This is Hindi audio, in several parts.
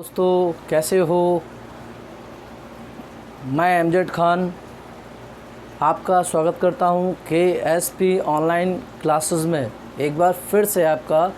दोस्तों कैसे हो। मैं एमजेड खान आपका स्वागत करता हूं KSP ऑनलाइन क्लासेस में। एक बार फिर से आपका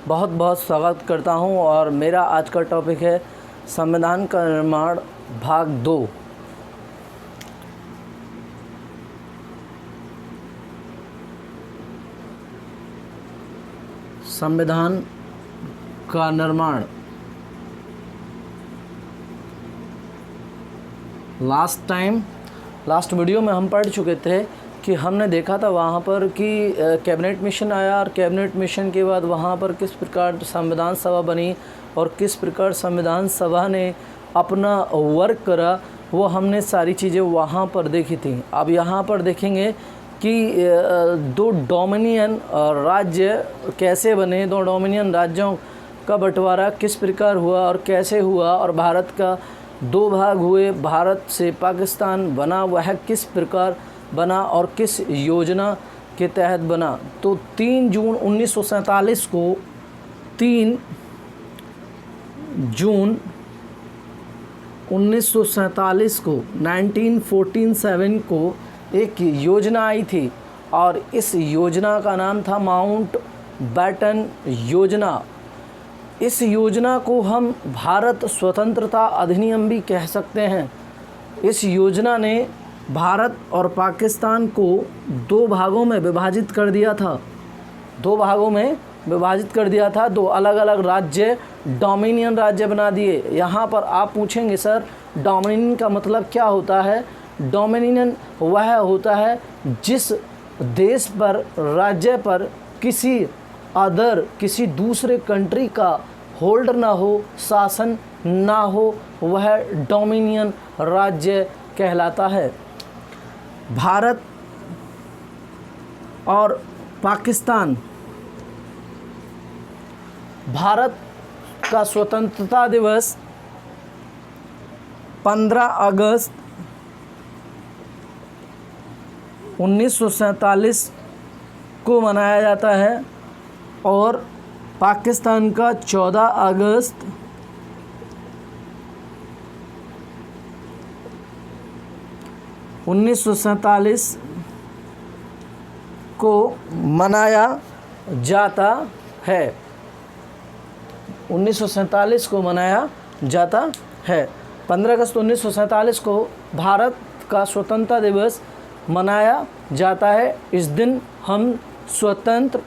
बहुत बहुत स्वागत करता हूं और मेरा आज का टॉपिक है संविधान का निर्माण भाग 2। संविधान का निर्माण। लास्ट वीडियो में हम पढ़ चुके थे कि हमने देखा था वहाँ पर कि कैबिनेट मिशन आया और कैबिनेट मिशन के बाद वहाँ पर किस प्रकार संविधान सभा बनी और किस प्रकार संविधान सभा ने अपना वर्क करा, वो हमने सारी चीज़ें वहाँ पर देखी थी। अब यहाँ पर देखेंगे कि दो डोमिनियन राज्य कैसे बने, दो डोमिनियन राज्यों का बंटवारा किस प्रकार हुआ और कैसे हुआ, और भारत का दो भाग हुए, भारत से पाकिस्तान बना, वह किस प्रकार बना और किस योजना के तहत बना। तो 3 जून 1947 को 3 जून 1947 को 1947 को एक योजना आई थी और इस योजना का नाम था माउंट बैटन योजना। इस योजना को हम भारत स्वतंत्रता अधिनियम भी कह सकते हैं। इस योजना ने भारत और पाकिस्तान को दो भागों में विभाजित कर दिया था। दो अलग अलग राज्य, डोमिनियन राज्य बना दिए। यहाँ पर आप पूछेंगे सर डोमिनियन का मतलब क्या होता है। डोमिनियन वह होता है जिस देश पर, राज्य पर किसी दूसरे कंट्री का होल्ड ना हो, शासन ना हो, वह डोमिनियन राज्य कहलाता है। भारत और पाकिस्तान, भारत का स्वतंत्रता दिवस 15 अगस्त 1947 को मनाया जाता है और पाकिस्तान का 14 अगस्त 1947 को मनाया जाता है। 1947 को मनाया जाता है। 15 अगस्त 1947 को भारत का स्वतंत्रता दिवस मनाया जाता है। इस दिन हम स्वतंत्र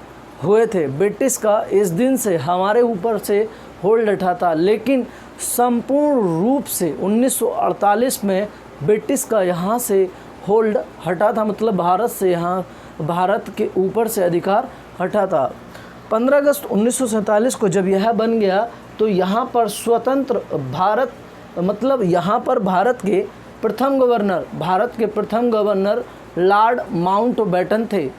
हुए थे। ब्रिटिश का इस दिन से हमारे ऊपर से होल्ड हटा था, लेकिन संपूर्ण रूप से 1948 में ब्रिटिश का यहाँ से होल्ड हटा था, मतलब भारत के ऊपर से अधिकार हटा था। 15 अगस्त 1947 को जब यह बन गया तो यहाँ पर स्वतंत्र भारत, मतलब यहाँ पर भारत के प्रथम गवर्नर लॉर्ड माउंटबेटन थे।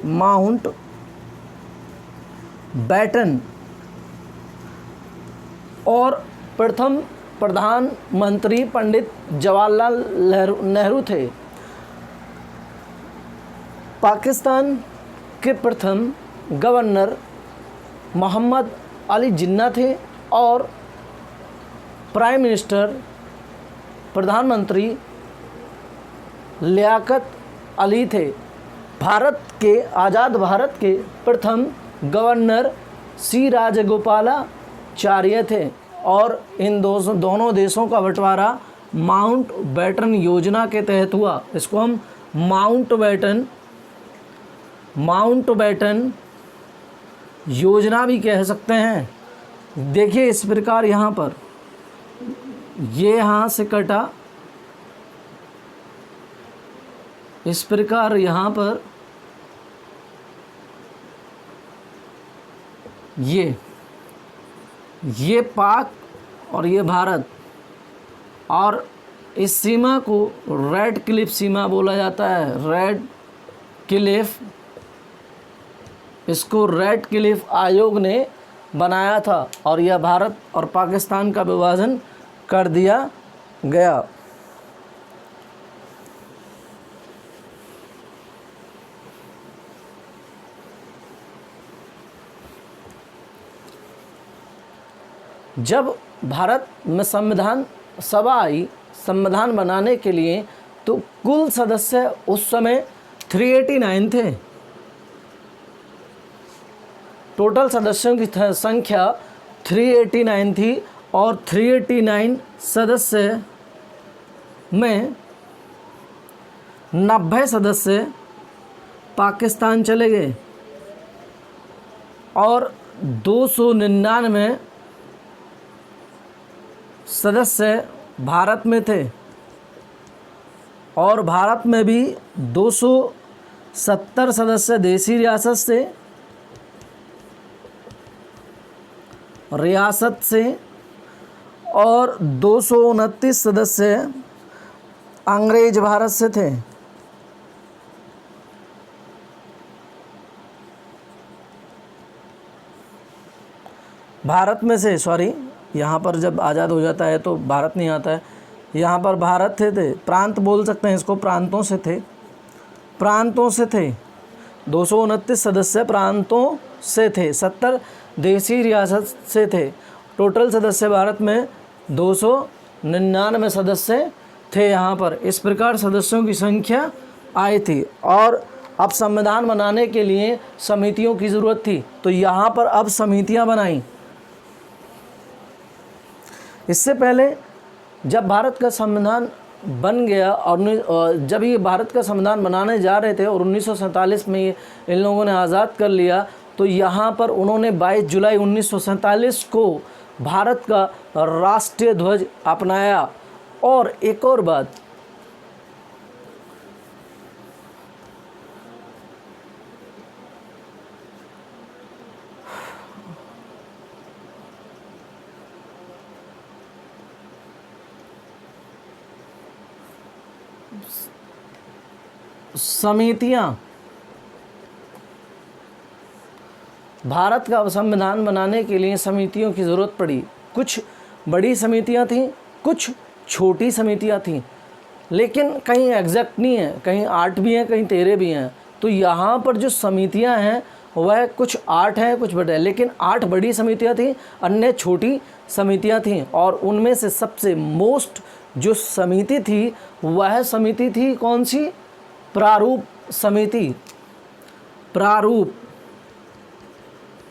माउंटबेटन और प्रथम प्रधानमंत्री पंडित जवाहरलाल नेहरू थे। पाकिस्तान के प्रथम गवर्नर मोहम्मद अली जिन्ना थे और प्राइम मिनिस्टर, प्रधानमंत्री लियाकत अली थे। आज़ाद भारत के प्रथम गवर्नर सी राजगोपालाचार्य थे और इन दोनों देशों का बंटवारा माउंटबेटन योजना के तहत हुआ। इसको हम माउंटबेटन योजना भी कह सकते हैं। देखिए इस प्रकार यहाँ पर ये यहाँ से कटा, इस प्रकार यहाँ पर ये पाक और ये भारत, और इस सीमा को रेड क्लिफ सीमा बोला जाता है। रेड क्लिफ, इसको रेड क्लिफ आयोग ने बनाया था और यह भारत और पाकिस्तान का विभाजन कर दिया गया। जब भारत में संविधान सभा आई संविधान बनाने के लिए, तो कुल सदस्य उस समय 389 थे। टोटल सदस्यों की संख्या 389 थी और 389 सदस्य में 90 सदस्य पाकिस्तान चले गए और 299 सदस्य भारत में थे, और भारत में भी 270 सदस्य देसी रियासत से और 229 सदस्य अंग्रेज भारत से थे। भारत में से यहाँ पर जब आज़ाद हो जाता है तो भारत नहीं आता है, यहाँ पर भारत थे प्रांत बोल सकते हैं इसको, प्रांतों से थे 229 सदस्य प्रांतों से थे, 70 देसी रियासत से थे। टोटल सदस्य भारत में 299 सदस्य थे यहाँ पर। इस प्रकार सदस्यों की संख्या आई थी और अब संविधान बनाने के लिए समितियों की ज़रूरत थी, तो यहाँ पर अब समितियाँ बनाई। इससे पहले जब भारत का संविधान बन गया और जब ये भारत का संविधान बनाने जा रहे थे और 1947 में इन लोगों ने आज़ाद कर लिया, तो यहाँ पर उन्होंने 22 जुलाई 1947 को भारत का राष्ट्रीय ध्वज अपनाया। और एक और बात, समितियां, भारत का संविधान बनाने के लिए समितियों की ज़रूरत पड़ी। कुछ बड़ी समितियां थीं, कुछ छोटी समितियां थीं, लेकिन कहीं एग्जैक्ट नहीं है, कहीं 8 भी हैं, कहीं 13 भी हैं। तो यहाँ पर जो समितियां हैं वह कुछ 8 हैं, कुछ बड़े हैं, लेकिन 8 बड़ी समितियां थीं, अन्य छोटी समितियां थीं। और उनमें से सबसे मोस्ट जो समिति थी वह समिति थी कौन सी? प्रारूप समिति।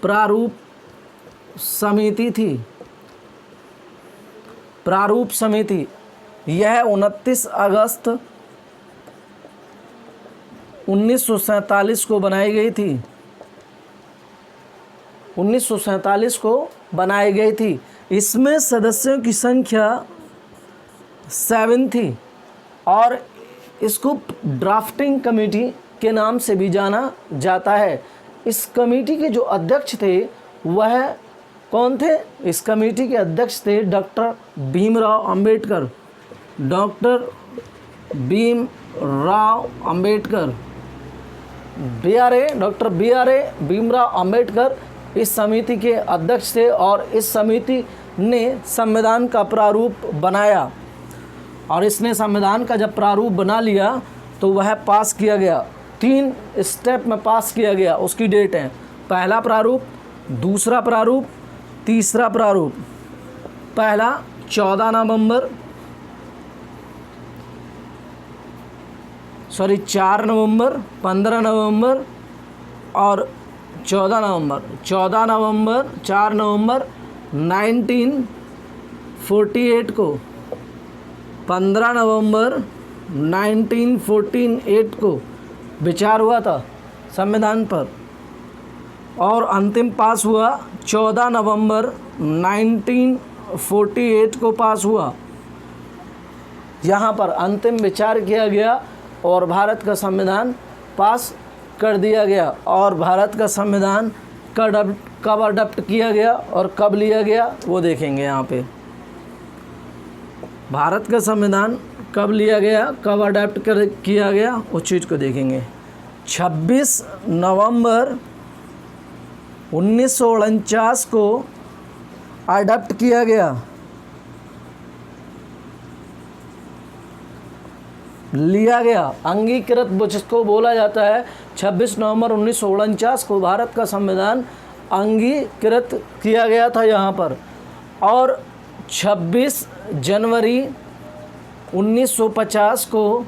प्रारूप समिति थी। प्रारूप समिति यह 29 अगस्त 1947 को बनाई गई थी। 1947 को बनाई गई थी। इसमें सदस्यों की संख्या 7 थी और इसको ड्राफ्टिंग कमेटी के नाम से भी जाना जाता है। इस कमेटी के जो अध्यक्ष थे वह कौन थे? इस कमेटी के अध्यक्ष थे doctor Bhimrao Ambedkar. Doctor Bhimrao Ambedkar, doctor Bhimrao Ambedkar इस समिति के अध्यक्ष थे और इस समिति ने संविधान का प्रारूप बनाया। और इसने संविधान का जब प्रारूप बना लिया तो वह पास किया गया। 3 स्टेप में पास किया गया। उसकी डेट है पहला प्रारूप, दूसरा प्रारूप, तीसरा प्रारूप। पहला 4 नवंबर 4 नवंबर, 15 नवंबर और 14 नवंबर। 4 नवंबर 1948 को, 15 नवंबर 1948 को विचार हुआ था संविधान पर और अंतिम पास हुआ 14 नवंबर 1948 को पास हुआ। यहाँ पर अंतिम विचार किया गया और भारत का संविधान पास कर दिया गया। और भारत का संविधान कब अडॉप्ट किया गया और कब लिया गया वो देखेंगे। यहाँ पे भारत का संविधान कब लिया गया, कब अडॉप्ट किया गया, उस चीज़ को देखेंगे। 26 नवंबर 1949 को अडॉप्ट किया गया। लिया गया, अंगीकृत जिसको बोला जाता है। 26 नवंबर 1949 को भारत का संविधान अंगीकृत किया गया था यहाँ पर। और 26 जनवरी 1950 को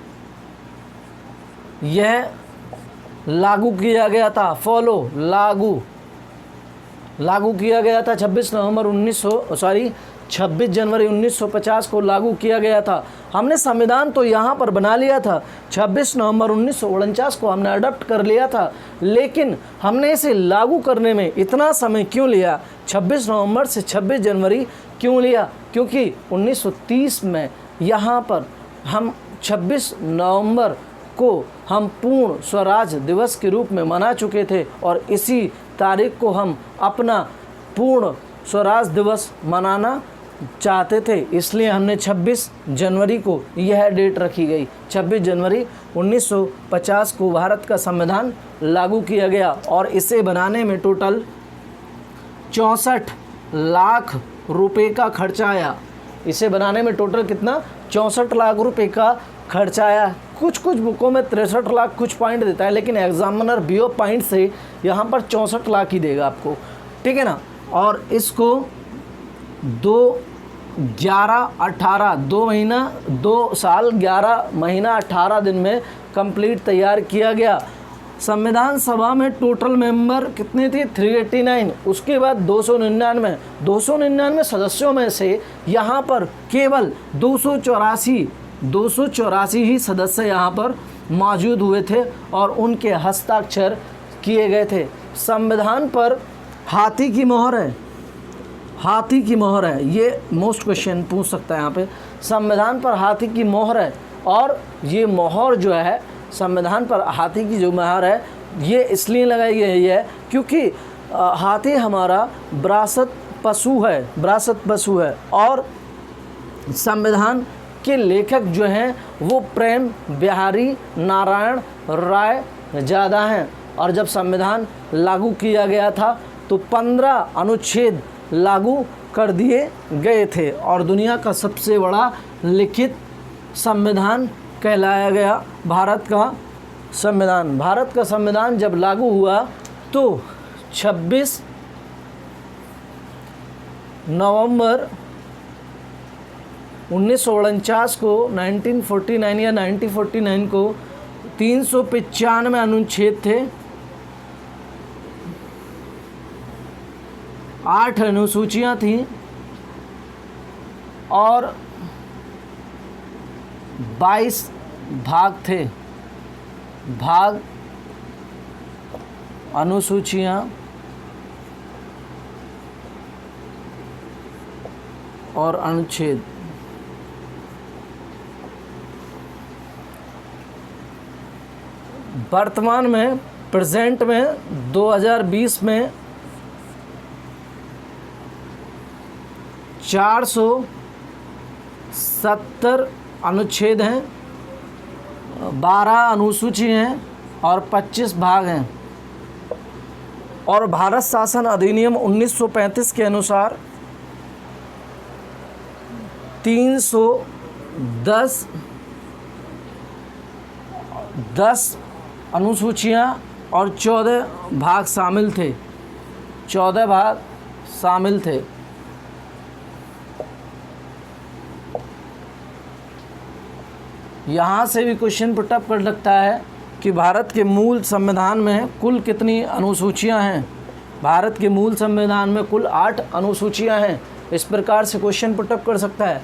यह लागू किया गया था। फॉलो, लागू किया गया था। 26 जनवरी 1950 को लागू किया गया था। हमने संविधान तो यहाँ पर बना लिया था, 26 नवंबर 1949 को हमने अडॉप्ट कर लिया था, लेकिन हमने इसे लागू करने में इतना समय क्यों लिया? 26 नवंबर से 26 जनवरी क्यों लिया? क्योंकि 1930 में यहाँ पर हम 26 नवंबर को हम पूर्ण स्वराज दिवस के रूप में मना चुके थे और इसी तारीख को हम अपना पूर्ण स्वराज दिवस मनाना चाहते थे, इसलिए हमने 26 जनवरी को यह डेट रखी गई। 26 जनवरी 1950 को भारत का संविधान लागू किया गया और इसे बनाने में टोटल 64 लाख रुपए का खर्चा आया। इसे बनाने में टोटल कितना? 64 लाख रुपए का खर्चा आया। कुछ बुकों में 63 लाख कुछ पॉइंट देता है, लेकिन एग्जामिनर बीओ पॉइंट से यहाँ पर 64 लाख ही देगा आपको, ठीक है ना। और इसको 2 साल 11 महीना 18 दिन में कंप्लीट तैयार किया गया। संविधान सभा में टोटल मेंबर कितने थे? 389। उसके बाद 299 सदस्यों में से यहाँ पर केवल 284 ही सदस्य यहाँ पर मौजूद हुए थे और उनके हस्ताक्षर किए गए थे। संविधान पर हाथी की मोहर है, ये मोस्ट क्वेश्चन पूछ सकता है यहाँ पे। संविधान पर हाथी की मोहर है और ये मोहर जो है, संविधान पर हाथी की जो मोहर है, ये इसलिए लगाई गई है क्योंकि हाथी हमारा विरासत पशु है और संविधान के लेखक जो हैं वो प्रेम बिहारी नारायण राय ज़्यादा हैं। और जब संविधान लागू किया गया था तो 15 अनुच्छेद लागू कर दिए गए थे और दुनिया का सबसे बड़ा लिखित संविधान कहलाया गया भारत का संविधान जब लागू हुआ तो 26 नवंबर 1949 को 1949 या 1949 को 395 अनुच्छेद थे, 8 अनुसूचियां थीं और 22 भाग थे। अनुसूचियां और अनुच्छेद। वर्तमान में प्रेजेंट में 2020 में 470 अनुच्छेद हैं, 12 अनुसूची हैं और 25 भाग हैं। और भारत शासन अधिनियम 1935 के अनुसार 310 अनुसूचियां और 14 भाग शामिल थे। यहाँ से भी क्वेश्चन पुटअप कर लगता है कि भारत के मूल संविधान में कुल कितनी अनुसूचियां हैं। भारत के मूल संविधान में कुल 8 अनुसूचियां हैं। इस प्रकार से क्वेश्चन पुटअप कर सकता है,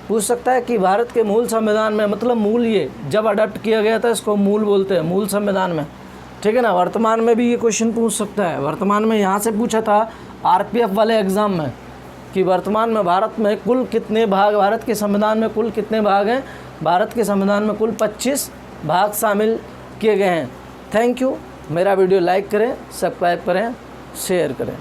पूछ सकता है कि भारत के मूल संविधान में, मतलब मूल, ये जब अडॉप्ट किया गया था इसको मूल बोलते हैं, मूल संविधान में, ठीक है ना। वर्तमान में भी ये क्वेश्चन पूछ सकता है। वर्तमान में यहाँ से पूछा था आरपीएफ वाले एग्ज़ाम में कि वर्तमान में भारत में कुल कितने भाग, भारत के संविधान में कुल कितने भाग हैं। भारत के संविधान में कुल 25 भाग शामिल किए गए हैं। Thank you. मेरा वीडियो लाइक करें, सब्सक्राइब करें, शेयर करें।